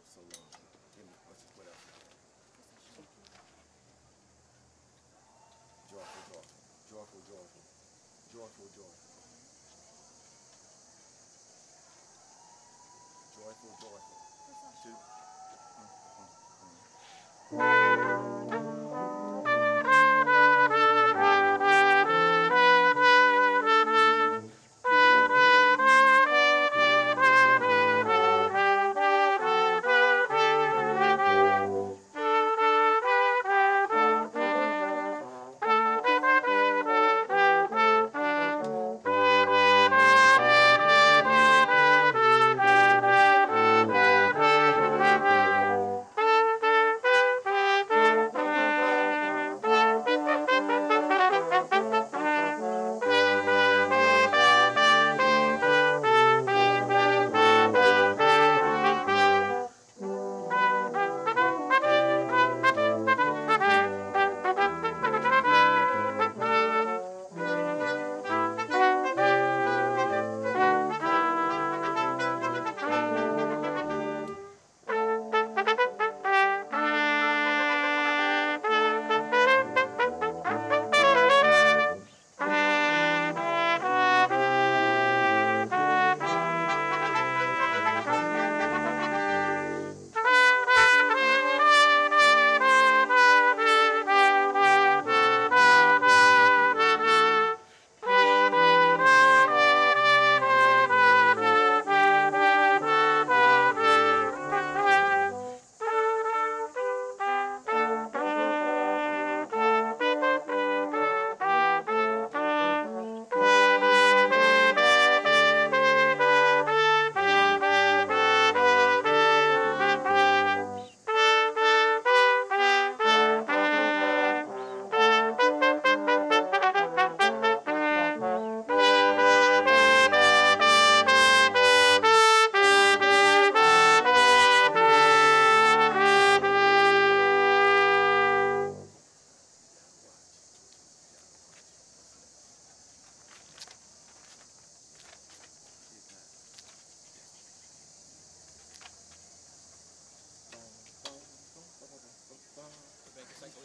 so long. Give me, what else? Joyful, joyful. Joyful, joyful. Joyful, joyful. Joyful, joyful. Two.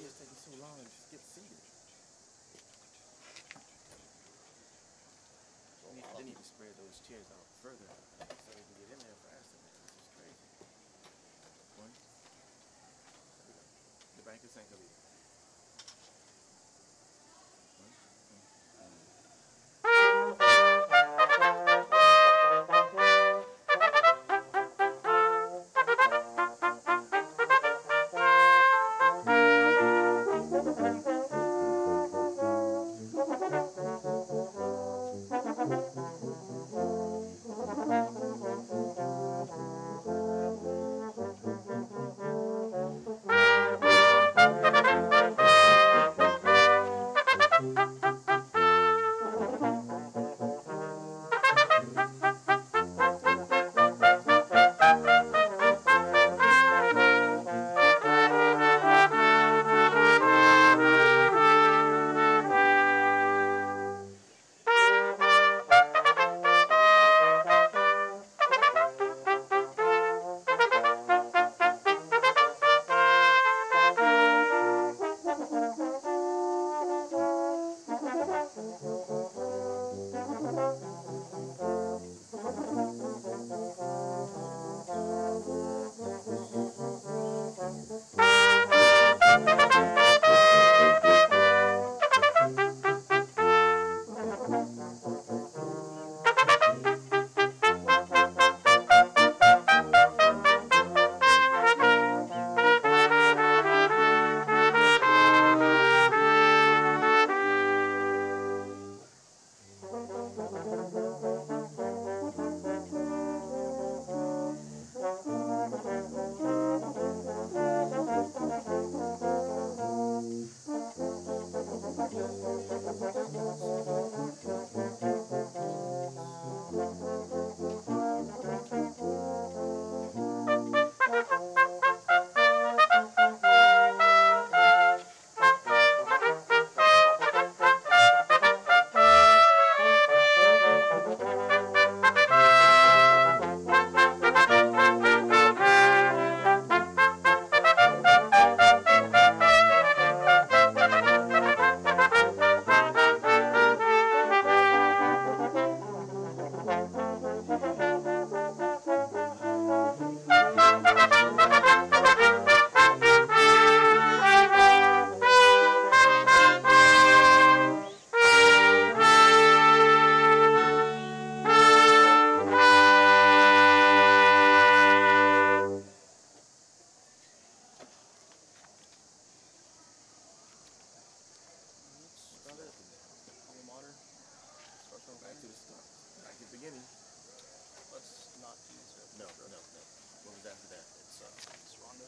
It's taking so long to get seated. They need to spread those chairs out further so they can get in there faster. This is crazy. One. The bank is saying to leave. Back to the start. Back to the beginning. Let's not use it. No. What was after that? It's Rondo.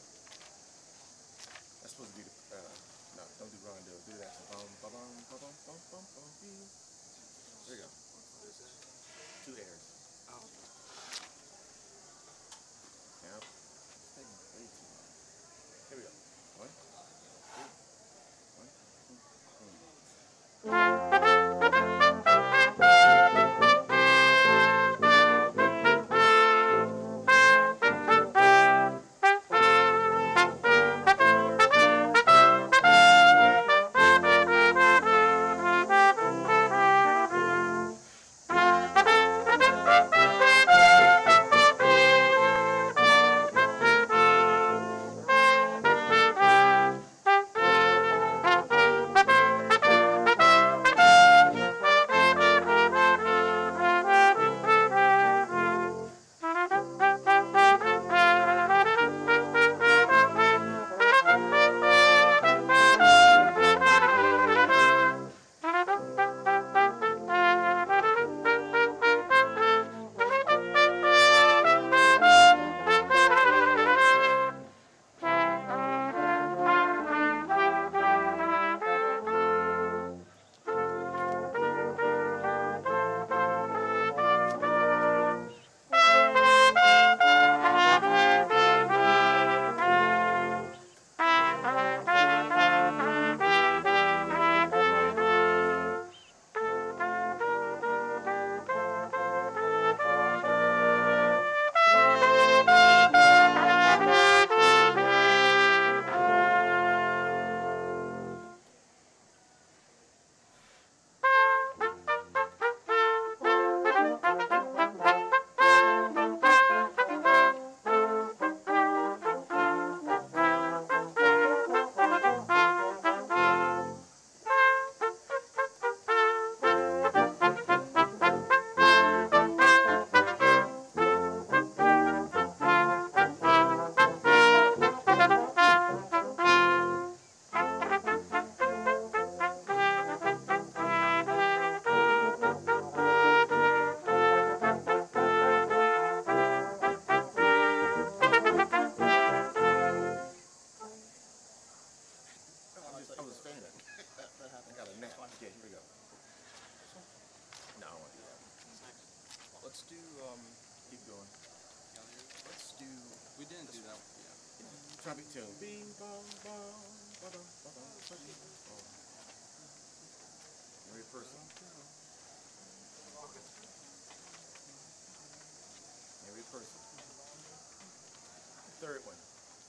That's supposed to be the, no, don't do Rondo. Do that. Bum, ba, bum, ba, bum, bum, bum, bum, bum. There you go. What is that? 2 airs. Oh. Now, it's taking way too long. Here we go. 1, 2, 1, 1. I was fanning. That happened. I got a nap. Okay, here we go. No, I don't want to do that. Let's do, Keep going. let's do, we didn't do that one, yeah. Trumpet tune. Bing, bong, bong, ba-dum, ba-dum, ba-dum. Oh. Henry Purcell. Henry Purcell. Third one.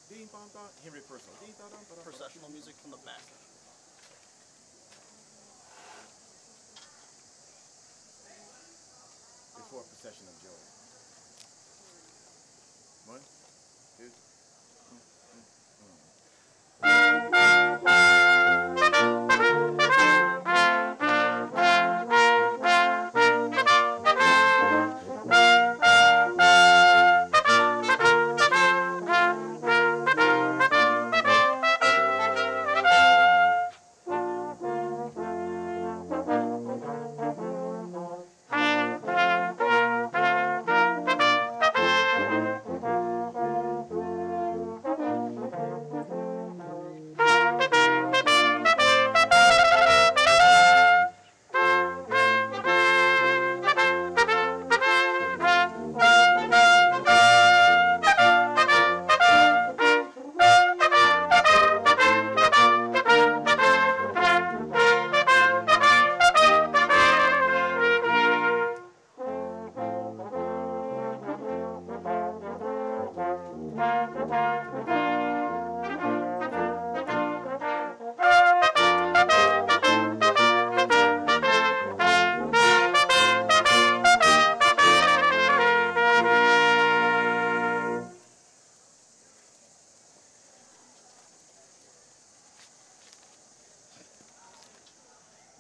Ding, bong, bong. Henry Purcell. Ding, ba-dum, ba-dum, ba-dum. Processional music from the back. Before Procession of Joy. 1, 2,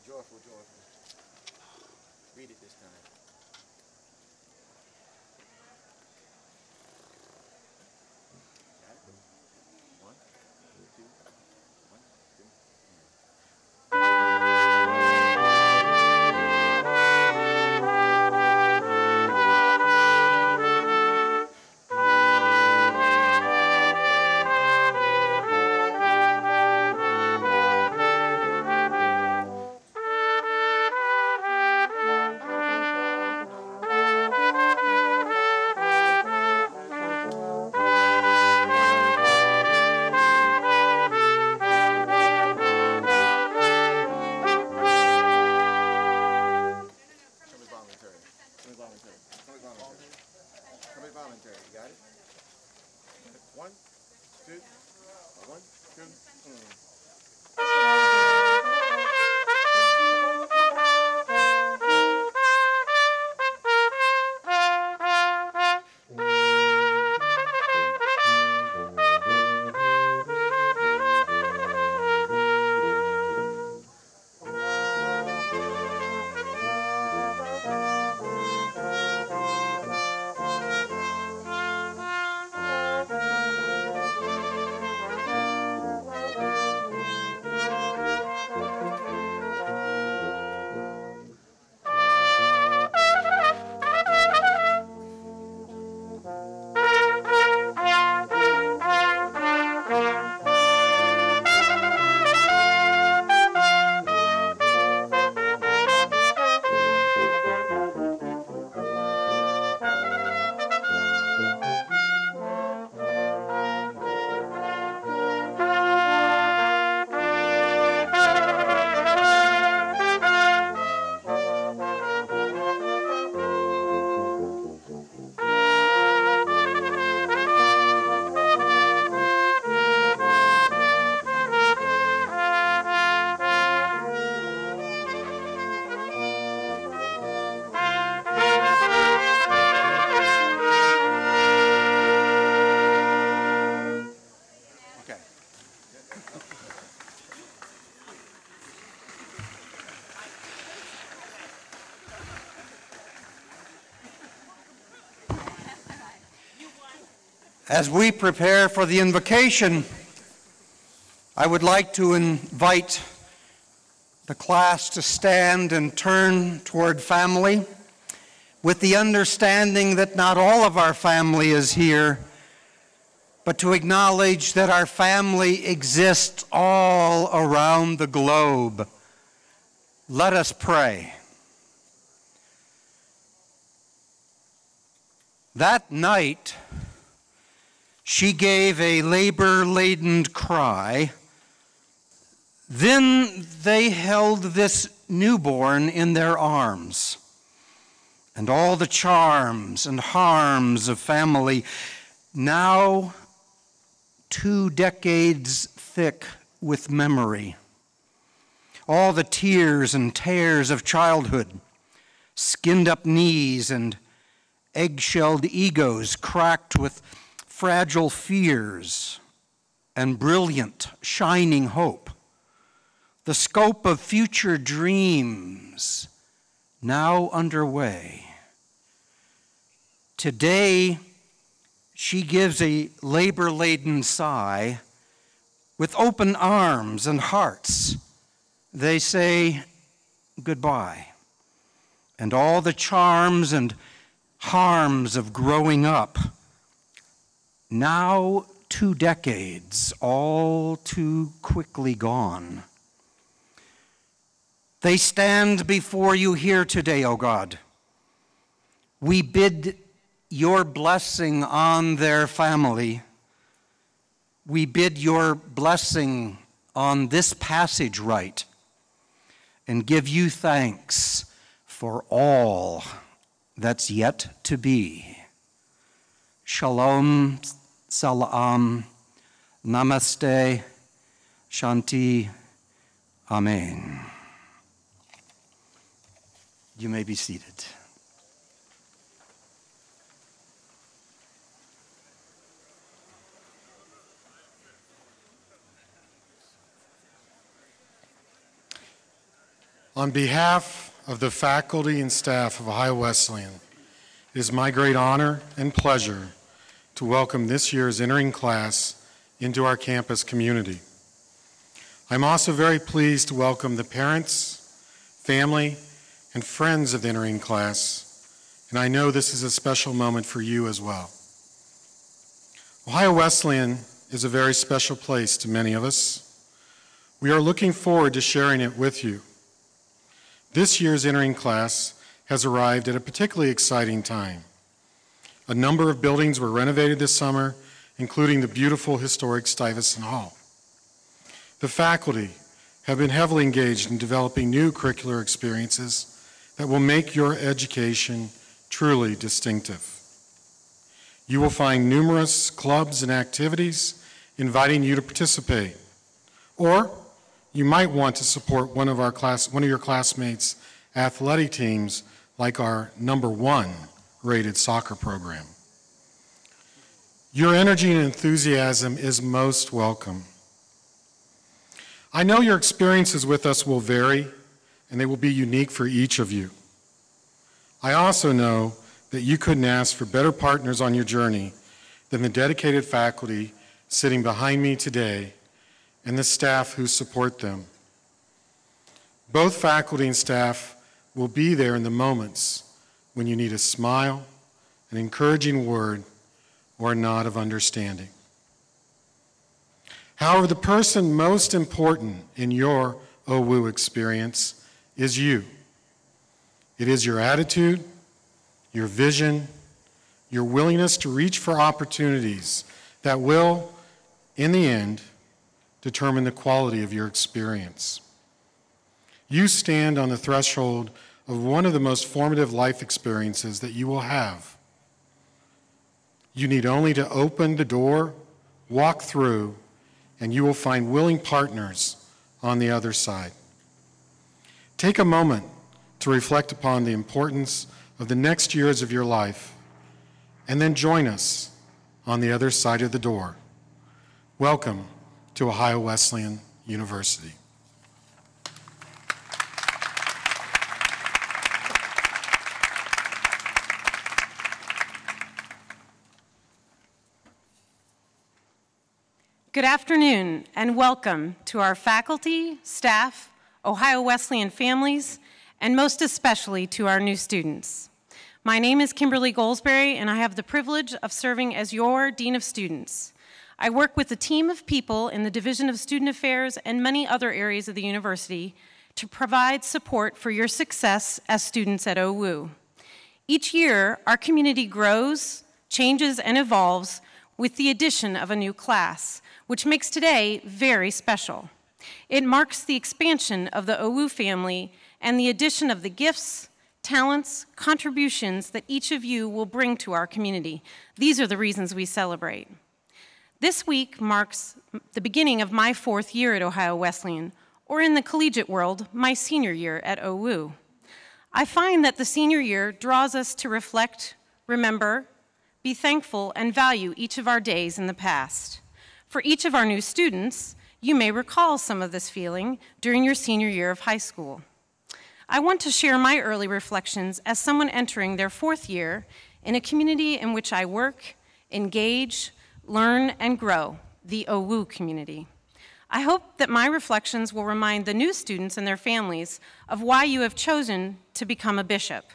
Joyful, joyful. Read it this time. Got it? 1, 2, 1, 2, As we prepare for the invocation, I would like to invite the class to stand and turn toward family with the understanding that not all of our family is here, but to acknowledge that our family exists all around the globe. Let us pray. That night, she gave a labor-laden cry. Then they held this newborn in their arms, and all the charms and harms of family, now 2 decades thick with memory. All the tears and tears of childhood, skinned-up knees and egg-shelled egos cracked with fragile fears and brilliant, shining hope. The scope of future dreams now underway. Today, she gives a labor-laden sigh with open arms and hearts. They say goodbye, and all the charms and harms of growing up, now 2 decades, all too quickly gone. They stand before you here today, O God. We bid your blessing on their family. We bid your blessing on this passage rite and give you thanks for all that's yet to be. Shalom, salam, namaste, shanti, amen. You may be seated. On behalf of the faculty and staff of Ohio Wesleyan, it is my great honor and pleasure to welcome this year's entering class into our campus community. I'm also very pleased to welcome the parents, family, and friends of the entering class, and I know this is a special moment for you as well. Ohio Wesleyan is a very special place to many of us. We are looking forward to sharing it with you. This year's entering class has arrived at a particularly exciting time. A number of buildings were renovated this summer, including the beautiful historic Stuyvesant Hall. The faculty have been heavily engaged in developing new curricular experiences that will make your education truly distinctive. You will find numerous clubs and activities inviting you to participate, or you might want to support one of your classmates' athletic teams, like our #1 rated soccer program. Your energy and enthusiasm is most welcome. I know your experiences with us will vary, and they will be unique for each of you. I also know that you couldn't ask for better partners on your journey than the dedicated faculty sitting behind me today and the staff who support them. Both faculty and staff will be there in the moments when you need a smile, an encouraging word, or a nod of understanding. However, the person most important in your OWU experience is you. It is your attitude, your vision, your willingness to reach for opportunities that will, in the end, determine the quality of your experience. You stand on the threshold of one of the most formative life experiences that you will have. You need only to open the door, walk through, and you will find willing partners on the other side. Take a moment to reflect upon the importance of the next years of your life, and then join us on the other side of the door. Welcome to Ohio Wesleyan University. Good afternoon and welcome to our faculty, staff, Ohio Wesleyan families, and most especially to our new students. My name is Kimberly Goldsberry and I have the privilege of serving as your Dean of Students. I work with a team of people in the Division of Student Affairs and many other areas of the university to provide support for your success as students at OWU. Each year, our community grows, changes, and evolves with the addition of a new class, which makes today very special. It marks the expansion of the OWU family and the addition of the gifts, talents, contributions that each of you will bring to our community. These are the reasons we celebrate. This week marks the beginning of my 4th year at Ohio Wesleyan, or in the collegiate world, my senior year at OWU. I find that the senior year draws us to reflect, remember, be thankful, and value each of our days in the past. For each of our new students, you may recall some of this feeling during your senior year of high school. I want to share my early reflections as someone entering their 4th year in a community in which I work, engage, learn, and grow, the OWU community. I hope that my reflections will remind the new students and their families of why you have chosen to become a bishop.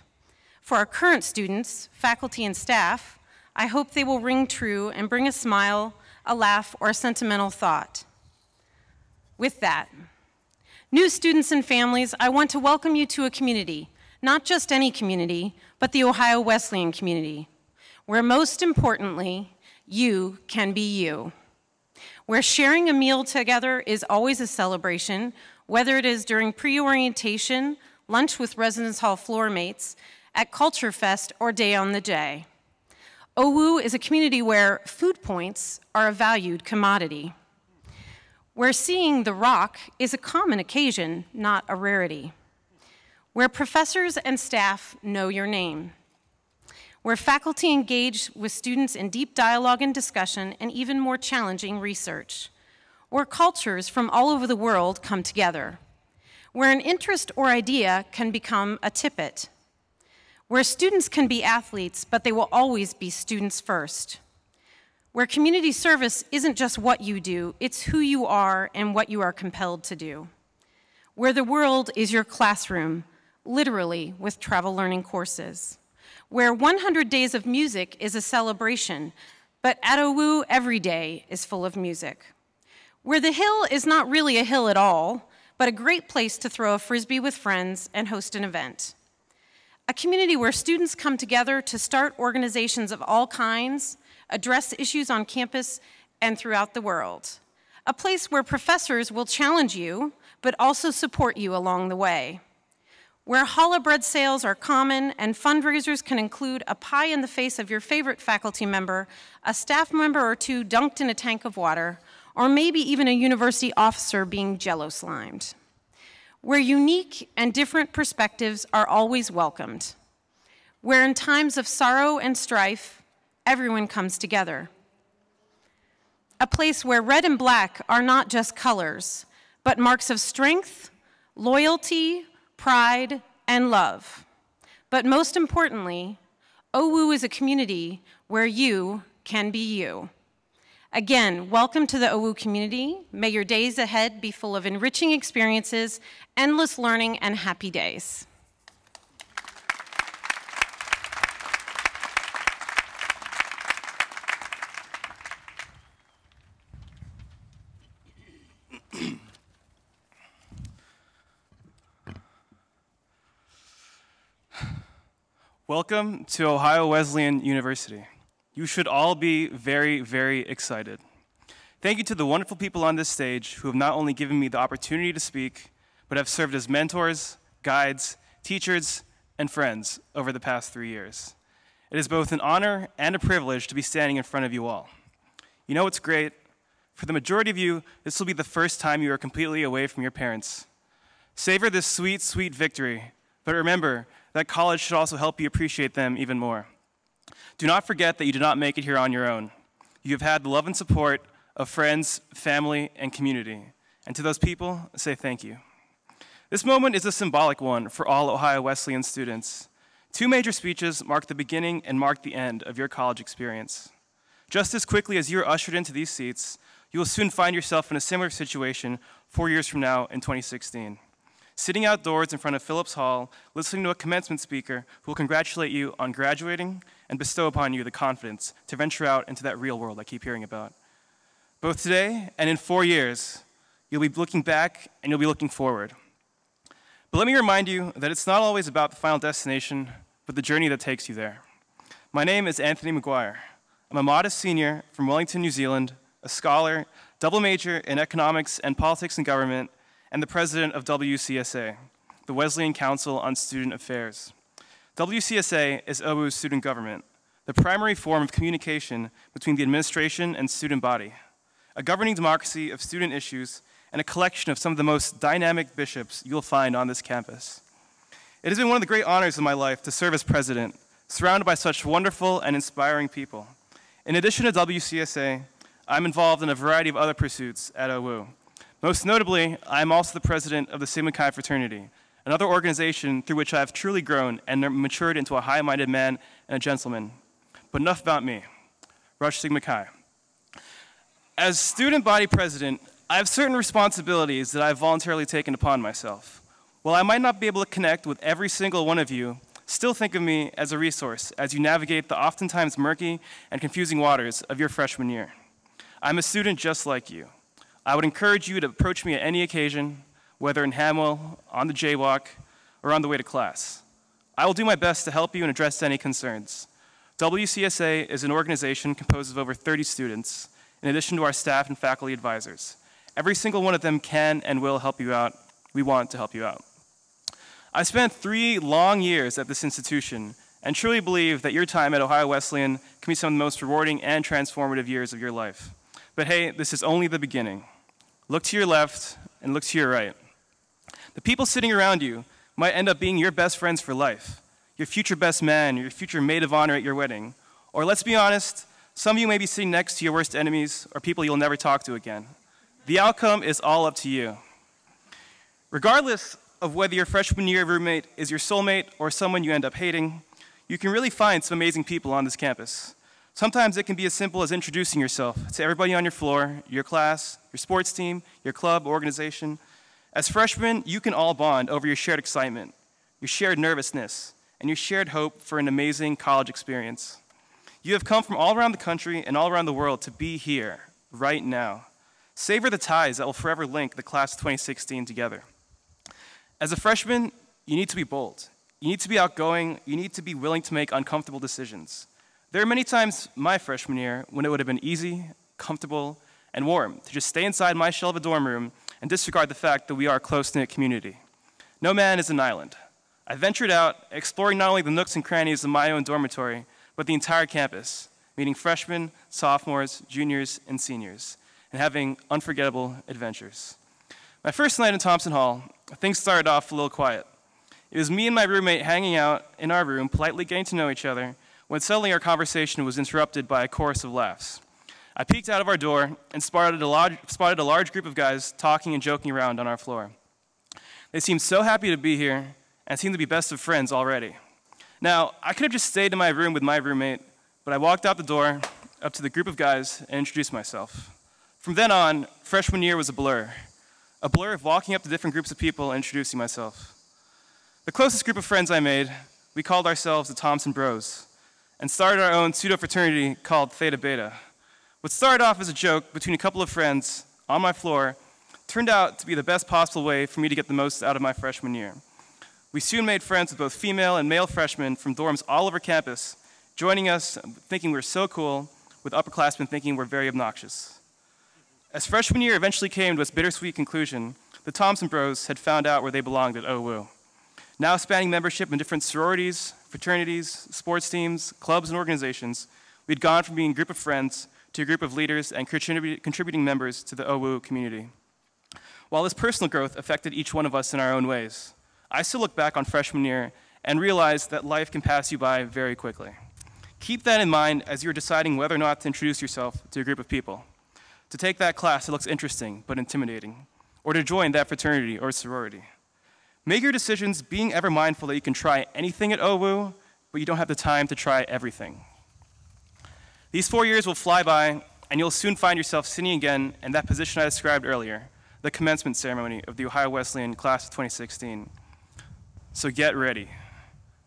For our current students, faculty, and staff, I hope they will ring true and bring a smile, a laugh, or a sentimental thought. With that, new students and families, I want to welcome you to a community, not just any community, but the Ohio Wesleyan community, where most importantly, you can be you. Where sharing a meal together is always a celebration, whether it is during pre-orientation, lunch with residence hall floor mates, at Culture Fest, or Day on the Day. OWU is a community where food points are a valued commodity, where seeing the rock is a common occasion, not a rarity, where professors and staff know your name, where faculty engage with students in deep dialogue and discussion and even more challenging research, where cultures from all over the world come together, where an interest or idea can become a tippet, where students can be athletes, but they will always be students first, where community service isn't just what you do, it's who you are and what you are compelled to do, where the world is your classroom, literally with travel learning courses, where 100 days of music is a celebration, but at OWU, every day is full of music, where the hill is not really a hill at all, but a great place to throw a frisbee with friends and host an event. A community where students come together to start organizations of all kinds, address issues on campus and throughout the world. A place where professors will challenge you, but also support you along the way. Where challah bread sales are common and fundraisers can include a pie in the face of your favorite faculty member, a staff member or two dunked in a tank of water, or maybe even a university officer being jello slimed. Where unique and different perspectives are always welcomed, where in times of sorrow and strife, everyone comes together. A place where red and black are not just colors, but marks of strength, loyalty, pride, and love. But most importantly, OWU is a community where you can be you. Again, welcome to the OWU community. May your days ahead be full of enriching experiences, endless learning, and happy days. Welcome to Ohio Wesleyan University. You should all be very, very excited. Thank you to the wonderful people on this stage who have not only given me the opportunity to speak, but have served as mentors, guides, teachers, and friends over the past 3 years. It is both an honor and a privilege to be standing in front of you all. You know what's great? For the majority of you, this will be the first time you are completely away from your parents. Savor this sweet, sweet victory, but remember that college should also help you appreciate them even more. Do not forget that you did not make it here on your own. You have had the love and support of friends, family, and community. And to those people, say thank you. This moment is a symbolic one for all Ohio Wesleyan students. 2 major speeches mark the beginning and mark the end of your college experience. Just as quickly as you are ushered into these seats, you will soon find yourself in a similar situation 4 years from now in 2016. Sitting outdoors in front of Phillips Hall, listening to a commencement speaker who will congratulate you on graduating and bestow upon you the confidence to venture out into that real world I keep hearing about. Both today and in 4 years, you'll be looking back and you'll be looking forward. But let me remind you that it's not always about the final destination, but the journey that takes you there. My name is Anthony Mcguire. I'm a modest senior from Wellington, New Zealand, a scholar, double major in economics and politics and government, and the president of WCSA, the Wesleyan Council on Student Affairs. WCSA is OWU's student government, the primary form of communication between the administration and student body, a governing democracy of student issues, and a collection of some of the most dynamic bishops you'll find on this campus. It has been one of the great honors of my life to serve as president, surrounded by such wonderful and inspiring people. In addition to WCSA, I'm involved in a variety of other pursuits at OWU. Most notably, I'm also the president of the Sigma Chi fraternity, another organization through which I have truly grown and matured into a high-minded man and a gentleman. But enough about me. Rush Sigma Chi. As student body president, I have certain responsibilities that I've voluntarily taken upon myself. While I might not be able to connect with every single one of you, still think of me as a resource as you navigate the oftentimes murky and confusing waters of your freshman year. I'm a student just like you. I would encourage you to approach me at any occasion, whether in Hamwell, on the jaywalk, or on the way to class. I will do my best to help you and address any concerns. WCSA is an organization composed of over 30 students, in addition to our staff and faculty advisors. Every single one of them can and will help you out. We want to help you out. I spent 3 long years at this institution and truly believe that your time at Ohio Wesleyan can be some of the most rewarding and transformative years of your life. But hey, this is only the beginning. Look to your left and look to your right. The people sitting around you might end up being your best friends for life, your future best man, your future maid of honor at your wedding. Or let's be honest, some of you may be sitting next to your worst enemies or people you'll never talk to again. The outcome is all up to you. Regardless of whether your freshman year roommate is your soulmate or someone you end up hating, you can really find some amazing people on this campus. Sometimes it can be as simple as introducing yourself to everybody on your floor, your class, your sports team, your club, organization. As freshmen, you can all bond over your shared excitement, your shared nervousness, and your shared hope for an amazing college experience. You have come from all around the country and all around the world to be here, right now. Savor the ties that will forever link the class of 2016 together. As a freshman, you need to be bold. You need to be outgoing. You need to be willing to make uncomfortable decisions. There are many times my freshman year when it would have been easy, comfortable, and warm to just stay inside my shell of a dorm room and disregard the fact that we are a close-knit community. No man is an island. I ventured out, exploring not only the nooks and crannies of my own dormitory, but the entire campus, meeting freshmen, sophomores, juniors, and seniors, and having unforgettable adventures. My first night in Thompson Hall, things started off a little quiet. It was me and my roommate hanging out in our room, politely getting to know each other, when suddenly our conversation was interrupted by a chorus of laughs. I peeked out of our door and spotted a large group of guys talking and joking around on our floor. They seemed so happy to be here and seemed to be best of friends already. Now, I could have just stayed in my room with my roommate, but I walked out the door up to the group of guys and introduced myself. From then on, freshman year was a blur of walking up to different groups of people and introducing myself. The closest group of friends I made, we called ourselves the Thompson Bros, and started our own pseudo-fraternity called Theta Beta. What started off as a joke between a couple of friends on my floor turned out to be the best possible way for me to get the most out of my freshman year. We soon made friends with both female and male freshmen from dorms all over campus, joining us thinking we were so cool, with upperclassmen thinking we're very obnoxious. As freshman year eventually came to its bittersweet conclusion, the Thompson Bros had found out where they belonged at OWU. Now spanning membership in different sororities, fraternities, sports teams, clubs, and organizations, we'd gone from being a group of friends to a group of leaders and contributing members to the OWU community. While this personal growth affected each one of us in our own ways, I still look back on freshman year and realize that life can pass you by very quickly. Keep that in mind as you're deciding whether or not to introduce yourself to a group of people, to take that class that looks interesting but intimidating, or to join that fraternity or sorority. Make your decisions being ever mindful that you can try anything at OWU, but you don't have the time to try everything. These 4 years will fly by, and you'll soon find yourself sitting again in that position I described earlier, the commencement ceremony of the Ohio Wesleyan class of 2016. So get ready.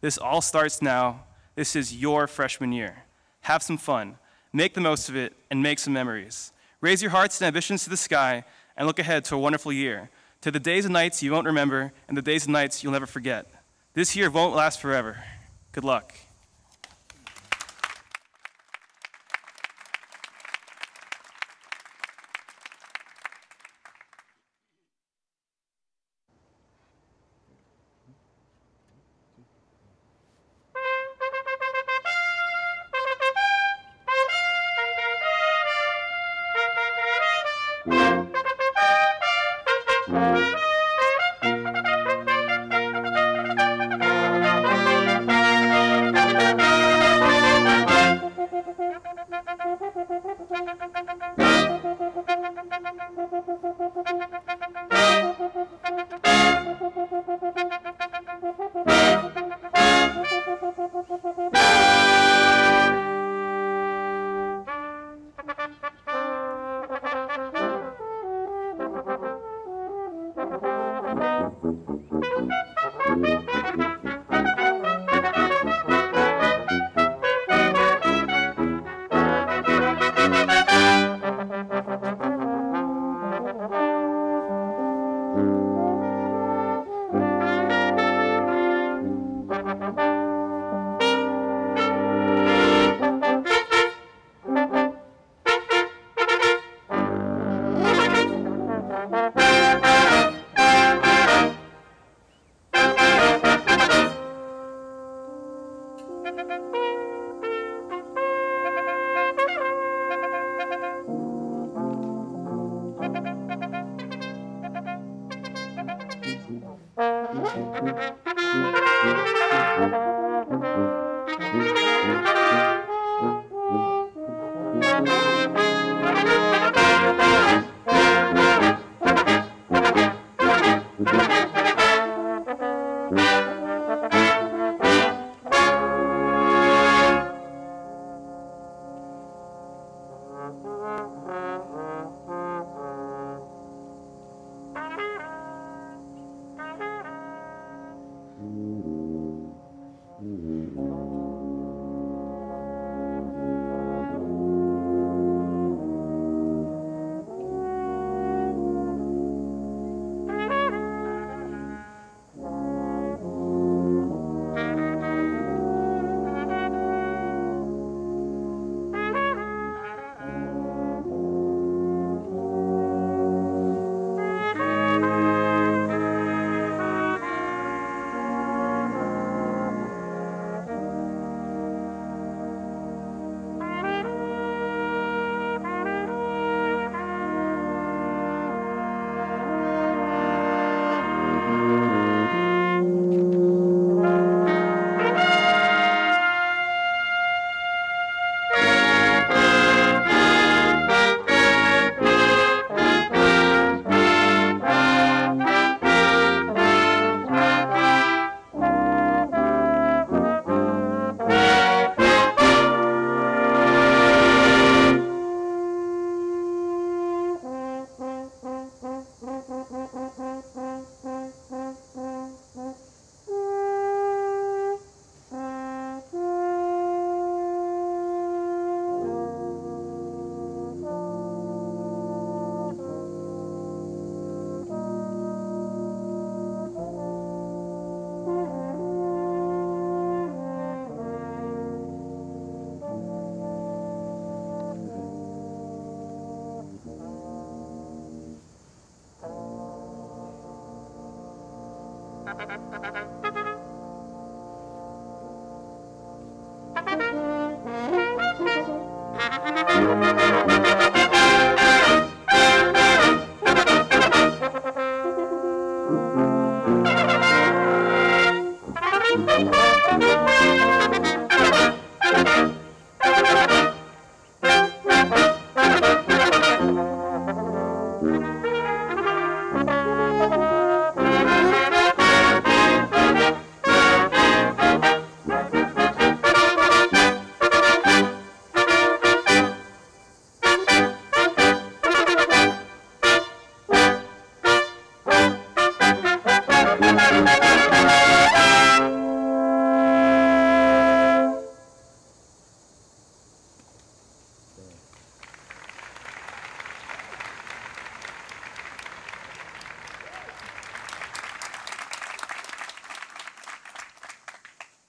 This all starts now. This is your freshman year. Have some fun, make the most of it, and make some memories. Raise your hearts and ambitions to the sky and look ahead to a wonderful year, to the days and nights you won't remember and the days and nights you'll never forget. This year won't last forever. Good luck.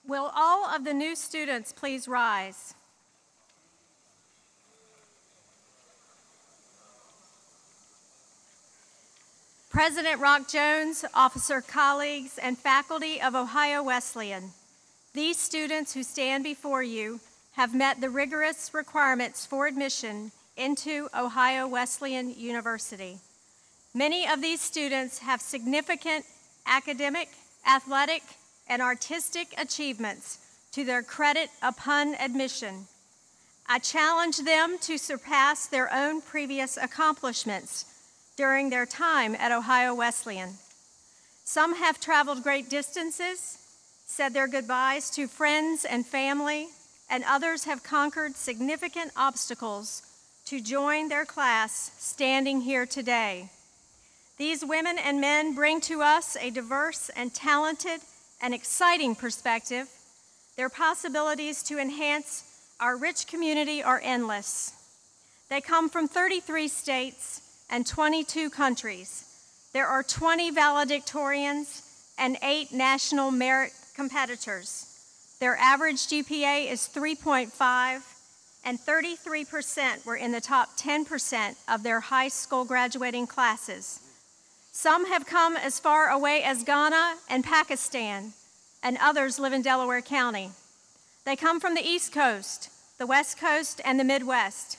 Will all of the new students please rise? President Rock Jones, officer colleagues, and faculty of Ohio Wesleyan, these students who stand before you have met the rigorous requirements for admission into Ohio Wesleyan University. Many of these students have significant academic, athletic, and artistic achievements to their credit upon admission. I challenge them to surpass their own previous accomplishments during their time at Ohio Wesleyan. Some have traveled great distances, said their goodbyes to friends and family, and others have conquered significant obstacles to join their class standing here today. These women and men bring to us a diverse and talented and exciting perspective. Their possibilities to enhance our rich community are endless. They come from 33 states and 22 countries. There are 20 valedictorians and 8 national merit competitors. Their average GPA is 3.5, and 33% were in the top 10% of their high school graduating classes. Some have come as far away as Ghana and Pakistan, and others live in Delaware County. They come from the East Coast, the West Coast, and the Midwest.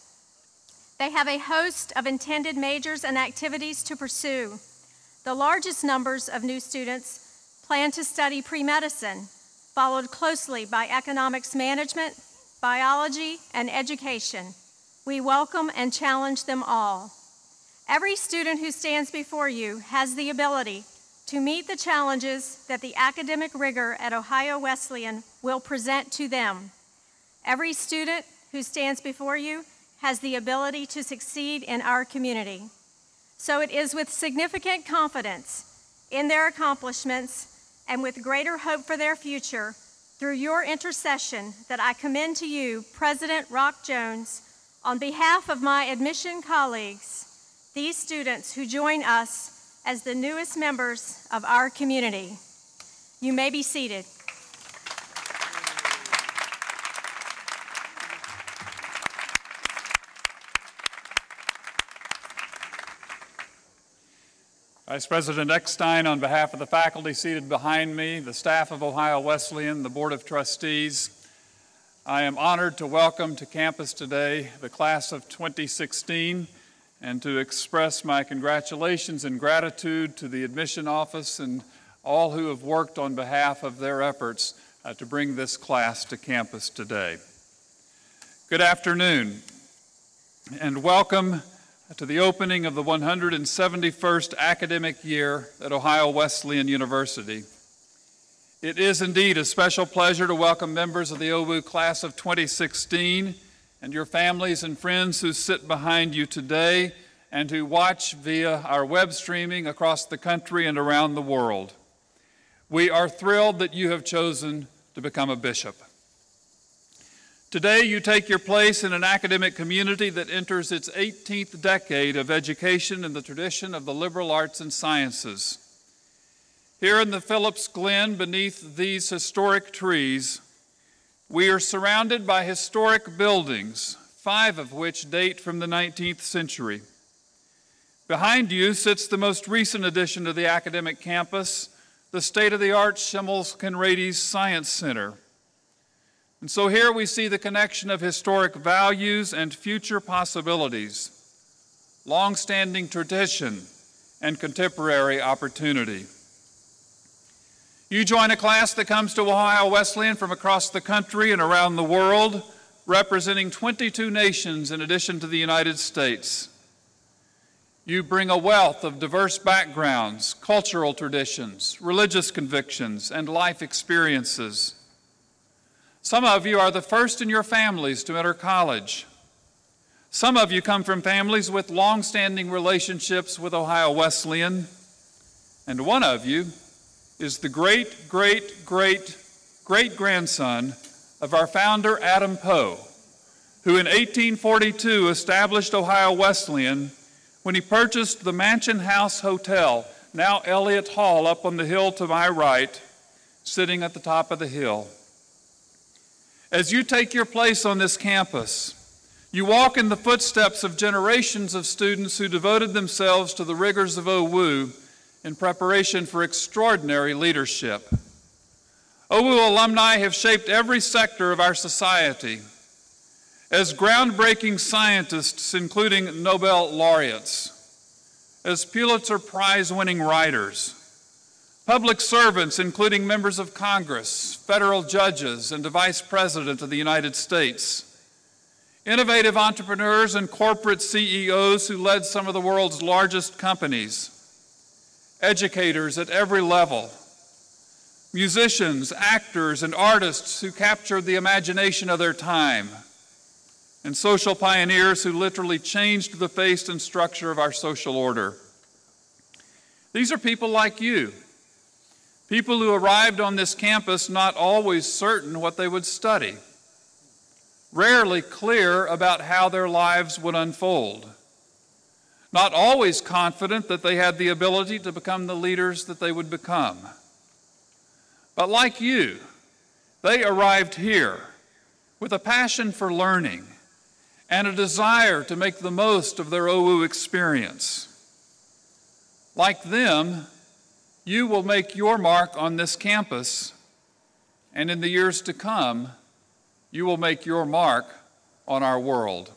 They have a host of intended majors and activities to pursue. The largest numbers of new students plan to study pre-medicine, followed closely by economics management, biology, and education. We welcome and challenge them all. Every student who stands before you has the ability to meet the challenges that the academic rigor at Ohio Wesleyan will present to them. Every student who stands before you has the ability to succeed in our community. So it is with significant confidence in their accomplishments and with greater hope for their future through your intercession that I commend to you President Rock Jones on behalf of my admission colleagues, these students who join us as the newest members of our community. You may be seated. Vice President Eckstein, on behalf of the faculty seated behind me, the staff of Ohio Wesleyan, the Board of Trustees, I am honored to welcome to campus today the class of 2016 and to express my congratulations and gratitude to the admission office and all who have worked on behalf of their efforts to bring this class to campus today. Good afternoon and welcome to the opening of the 171st academic year at Ohio Wesleyan University. It is indeed a special pleasure to welcome members of the OWU class of 2016 and your families and friends who sit behind you today and who watch via our web streaming across the country and around the world. We are thrilled that you have chosen to become a bishop. Today, you take your place in an academic community that enters its 18th decade of education in the tradition of the liberal arts and sciences. Here in the Phillips Glen, beneath these historic trees, we are surrounded by historic buildings, 5 of which date from the 19th century. Behind you sits the most recent addition to the academic campus, the state-of-the-art Schimmel's-Conrady's Science Center. And so here we see the connection of historic values and future possibilities, long-standing tradition and contemporary opportunity. You join a class that comes to Ohio Wesleyan from across the country and around the world, representing 22 nations in addition to the United States. You bring a wealth of diverse backgrounds, cultural traditions, religious convictions, and life experiences. Some of you are the first in your families to enter college. Some of you come from families with long-standing relationships with Ohio Wesleyan. And one of you is the great-great-great-great-grandson of our founder, Adam Poe, who in 1842 established Ohio Wesleyan when he purchased the Mansion House Hotel, now Elliott Hall, up on the hill to my right, sitting at the top of the hill. As you take your place on this campus, you walk in the footsteps of generations of students who devoted themselves to the rigors of OWU in preparation for extraordinary leadership. OWU alumni have shaped every sector of our society as groundbreaking scientists, including Nobel laureates, as Pulitzer Prize-winning writers, public servants, including members of Congress, federal judges, and the Vice President of the United States, innovative entrepreneurs and corporate CEOs who led some of the world's largest companies, educators at every level, musicians, actors, and artists who captured the imagination of their time, and social pioneers who literally changed the face and structure of our social order. These are people like you, people who arrived on this campus not always certain what they would study, rarely clear about how their lives would unfold, not always confident that they had the ability to become the leaders that they would become. But like you, they arrived here with a passion for learning and a desire to make the most of their OWU experience. Like them, you will make your mark on this campus, and in the years to come, you will make your mark on our world.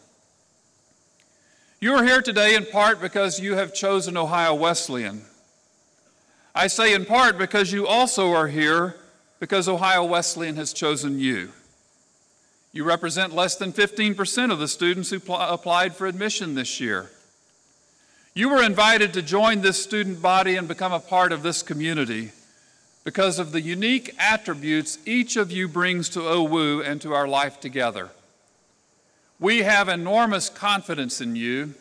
You are here today in part because you have chosen Ohio Wesleyan. I say in part because you also are here because Ohio Wesleyan has chosen you. You represent less than 15% of the students who applied for admission this year. You were invited to join this student body and become a part of this community because of the unique attributes each of you brings to OWU and to our life together. We have enormous confidence in you,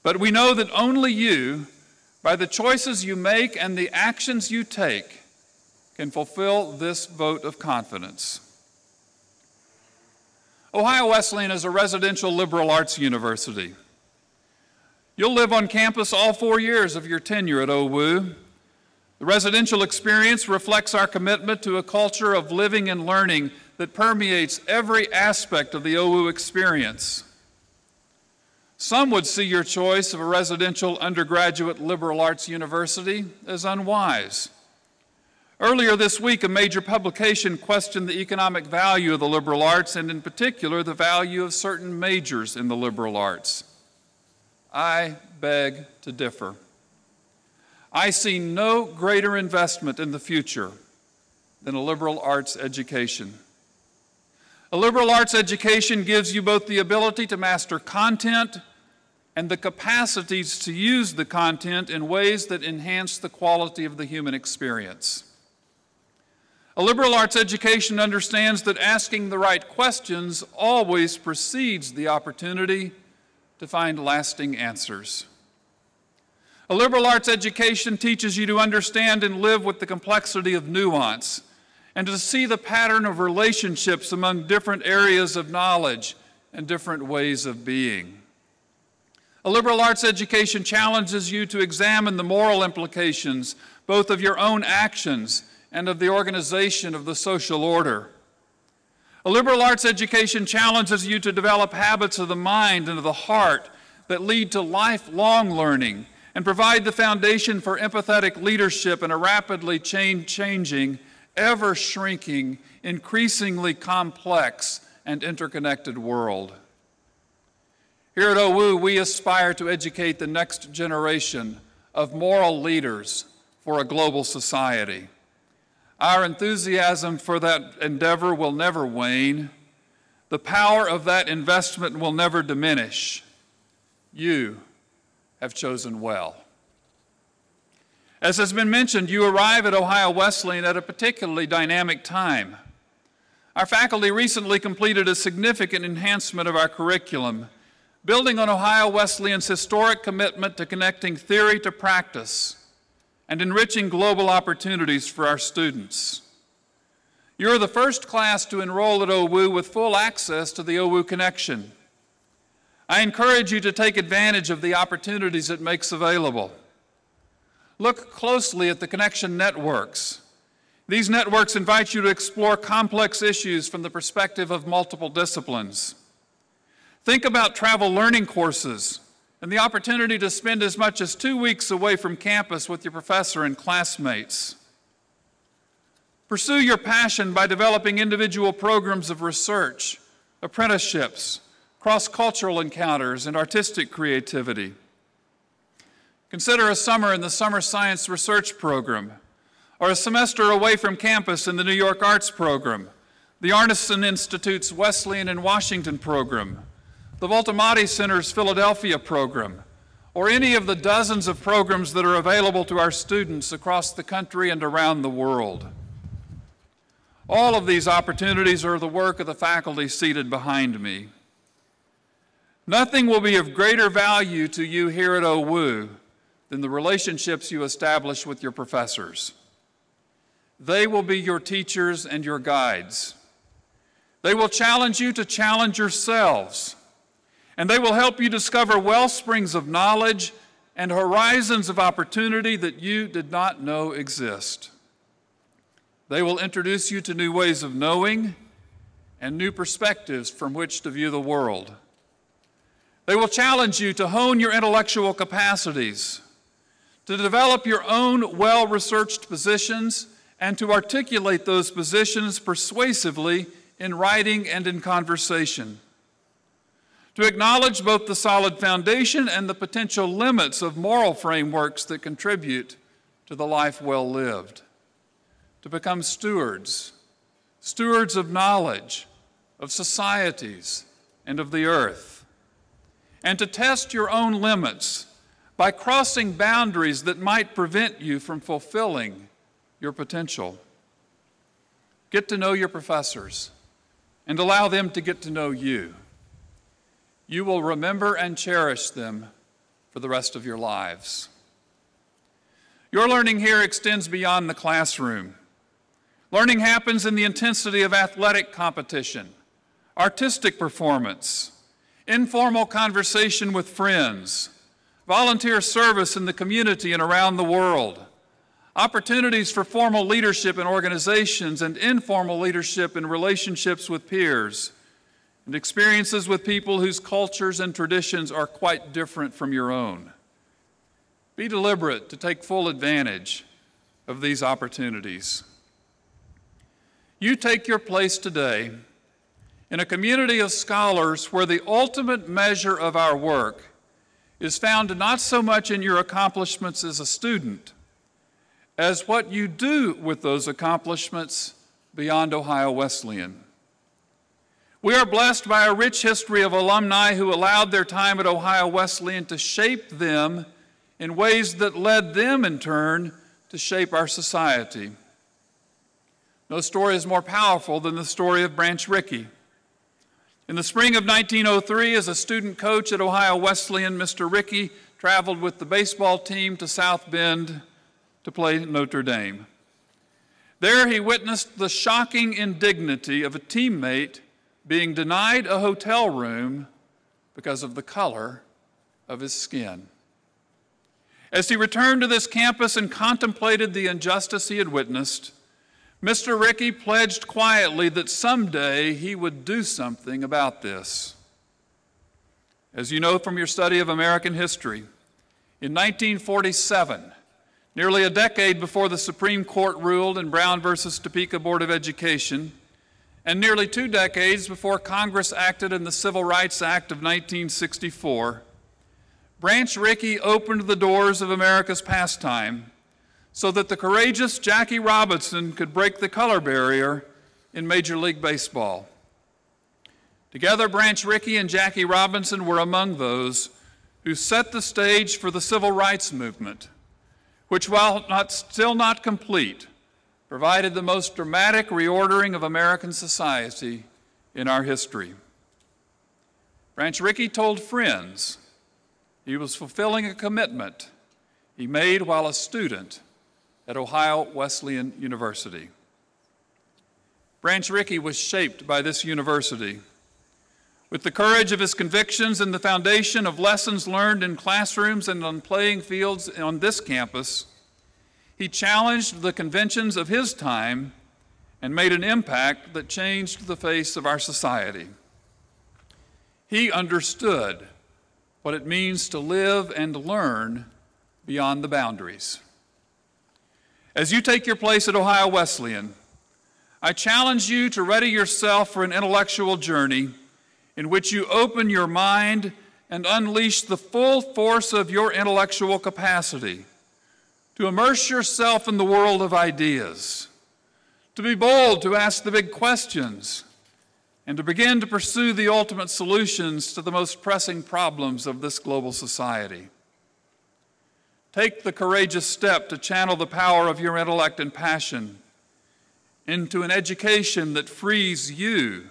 but we know that only you, by the choices you make and the actions you take, can fulfill this vote of confidence. Ohio Wesleyan is a residential liberal arts university. You'll live on campus all 4 years of your tenure at OWU. The residential experience reflects our commitment to a culture of living and learning that permeates every aspect of the OWU experience. Some would see your choice of a residential undergraduate liberal arts university as unwise. Earlier this week, a major publication questioned the economic value of the liberal arts and in particular the value of certain majors in the liberal arts. I beg to differ. I see no greater investment in the future than a liberal arts education. A liberal arts education gives you both the ability to master content and the capacities to use the content in ways that enhance the quality of the human experience. A liberal arts education understands that asking the right questions always precedes the opportunity to find lasting answers. A liberal arts education teaches you to understand and live with the complexity of nuance and to see the pattern of relationships among different areas of knowledge and different ways of being. A liberal arts education challenges you to examine the moral implications both of your own actions and of the organization of the social order. A liberal arts education challenges you to develop habits of the mind and of the heart that lead to lifelong learning and provide the foundation for empathetic leadership in a rapidly changing, ever-shrinking, increasingly complex and interconnected world. Here at OWU, we aspire to educate the next generation of moral leaders for a global society. Our enthusiasm for that endeavor will never wane. The power of that investment will never diminish. You have chosen well. As has been mentioned, you arrive at Ohio Wesleyan at a particularly dynamic time. Our faculty recently completed a significant enhancement of our curriculum, building on Ohio Wesleyan's historic commitment to connecting theory to practice and enriching global opportunities for our students. You're the first class to enroll at OWU with full access to the OWU Connection. I encourage you to take advantage of the opportunities it makes available. Look closely at the connection networks. These networks invite you to explore complex issues from the perspective of multiple disciplines. Think about travel learning courses and the opportunity to spend as much as 2 weeks away from campus with your professor and classmates. Pursue your passion by developing individual programs of research, apprenticeships, cross-cultural encounters, and artistic creativity. Consider a summer in the Summer Science Research Program, or a semester away from campus in the New York Arts Program, the Arneson Institute's Wesleyan and Washington Program, the Voltimati Center's Philadelphia Program, or any of the dozens of programs that are available to our students across the country and around the world. All of these opportunities are the work of the faculty seated behind me. Nothing will be of greater value to you here at OWU than the relationships you establish with your professors. They will be your teachers and your guides. They will challenge you to challenge yourselves, and they will help you discover well springs of knowledge and horizons of opportunity that you did not know exist. They will introduce you to new ways of knowing and new perspectives from which to view the world. They will challenge you to hone your intellectual capacities, to develop your own well-researched positions, and to articulate those positions persuasively in writing and in conversation. To acknowledge both the solid foundation and the potential limits of moral frameworks that contribute to the life well lived. To become stewards of knowledge, of societies, and of the earth. And to test your own limits by crossing boundaries that might prevent you from fulfilling your potential. Get to know your professors and allow them to get to know you. You will remember and cherish them for the rest of your lives. Your learning here extends beyond the classroom. Learning happens in the intensity of athletic competition, artistic performance, informal conversation with friends, volunteer service in the community and around the world, opportunities for formal leadership in organizations and informal leadership in relationships with peers, and experiences with people whose cultures and traditions are quite different from your own. Be deliberate to take full advantage of these opportunities. You take your place today in a community of scholars where the ultimate measure of our work is found not so much in your accomplishments as a student, as what you do with those accomplishments beyond Ohio Wesleyan. We are blessed by a rich history of alumni who allowed their time at Ohio Wesleyan to shape them in ways that led them, in turn, to shape our society. No story is more powerful than the story of Branch Rickey. In the spring of 1903, as a student coach at Ohio Wesleyan, Mr. Rickey traveled with the baseball team to South Bend to play Notre Dame. There he witnessed the shocking indignity of a teammate being denied a hotel room because of the color of his skin. As he returned to this campus and contemplated the injustice he had witnessed, Mr. Rickey pledged quietly that someday he would do something about this. As you know from your study of American history, in 1947, nearly a decade before the Supreme Court ruled in Brown versus Topeka Board of Education, and nearly 2 decades before Congress acted in the Civil Rights Act of 1964, Branch Rickey opened the doors of America's pastime so that the courageous Jackie Robinson could break the color barrier in Major League Baseball. Together, Branch Rickey and Jackie Robinson were among those who set the stage for the civil rights movement, which, while still not complete, provided the most dramatic reordering of American society in our history. Branch Rickey told friends he was fulfilling a commitment he made while a student at Ohio Wesleyan University. Branch Rickey was shaped by this university. With the courage of his convictions and the foundation of lessons learned in classrooms and on playing fields on this campus, He challenged the conventions of his time and made an impact that changed the face of our society. He understood what it means to live and learn beyond the boundaries. As you take your place at Ohio Wesleyan, I challenge you to ready yourself for an intellectual journey in which you open your mind and unleash the full force of your intellectual capacity, to immerse yourself in the world of ideas, to be bold to ask the big questions, and to begin to pursue the ultimate solutions to the most pressing problems of this global society. Take the courageous step to channel the power of your intellect and passion into an education that frees you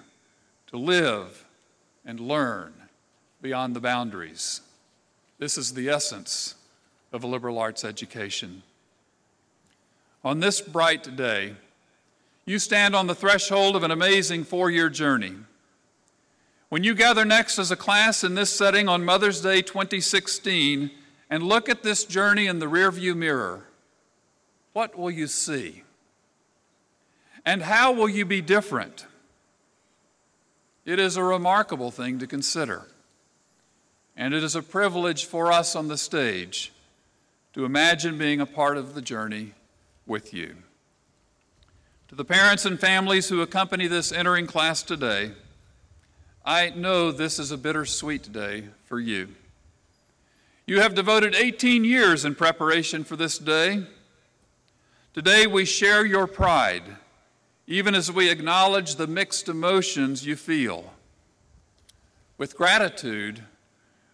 to live and learn beyond the boundaries. This is the essence of a liberal arts education. On this bright day, you stand on the threshold of an amazing four-year journey. When you gather next as a class in this setting on Mother's Day 2016 and look at this journey in the rearview mirror, what will you see? And how will you be different? It is a remarkable thing to consider, and it is a privilege for us on the stage to imagine being a part of the journey with you. To the parents and families who accompany this entering class today, I know this is a bittersweet day for you. You have devoted 18 years in preparation for this day. Today we share your pride, even as we acknowledge the mixed emotions you feel. With gratitude,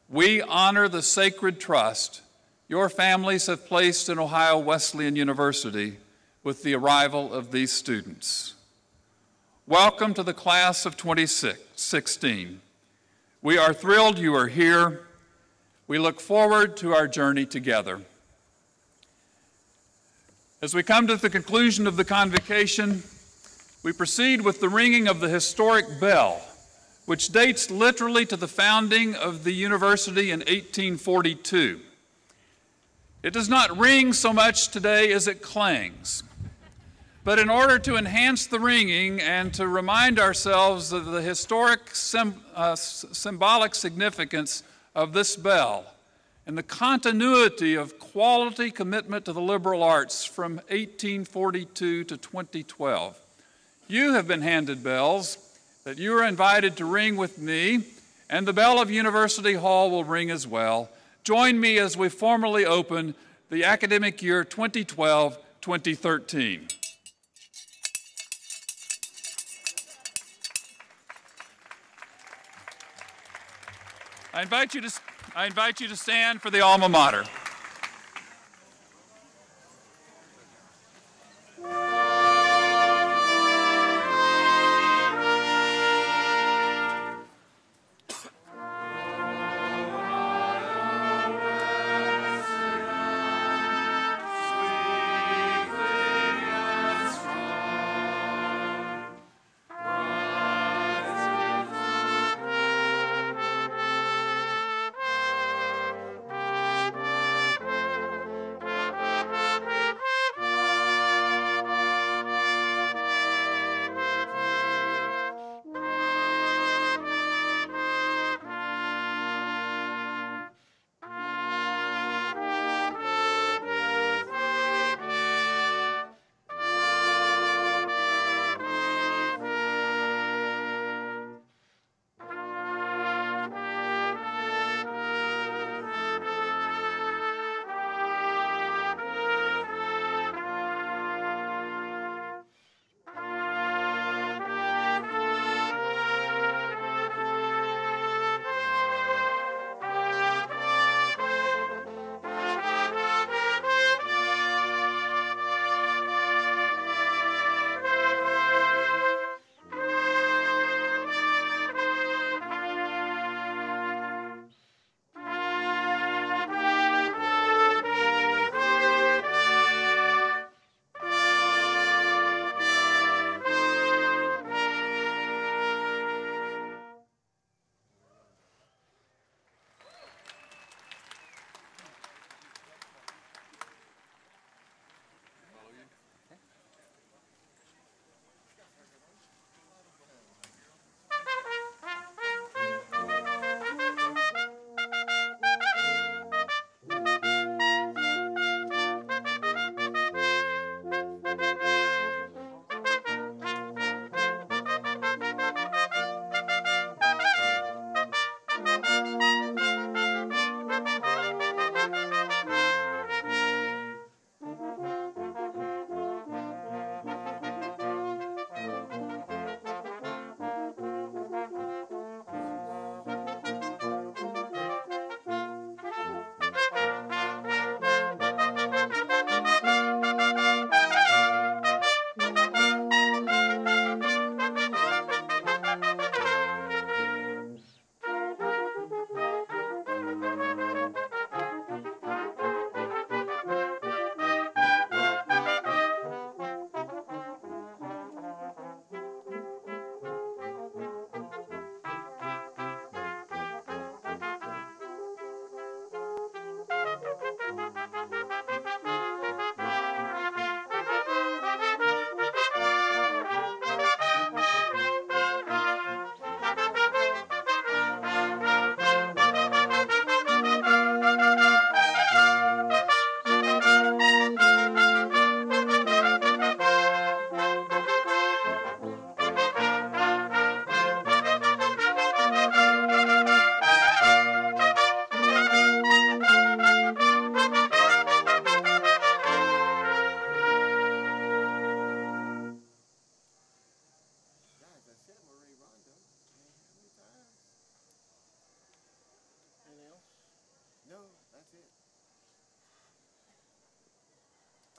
we honor the sacred trust your families have placed in Ohio Wesleyan University with the arrival of these students. Welcome to the class of 2016. We are thrilled you are here. We look forward to our journey together. As we come to the conclusion of the convocation, we proceed with the ringing of the historic bell, which dates literally to the founding of the university in 1842. It does not ring so much today as it clangs. But in order to enhance the ringing and to remind ourselves of the historic symbolic significance of this bell and the continuity of quality commitment to the liberal arts from 1842 to 2012, you have been handed bells that you are invited to ring with me, and the bell of University Hall will ring as well. Join me as we formally open the academic year 2012-2013. I invite you to stand for the alma mater.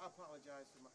I apologize for my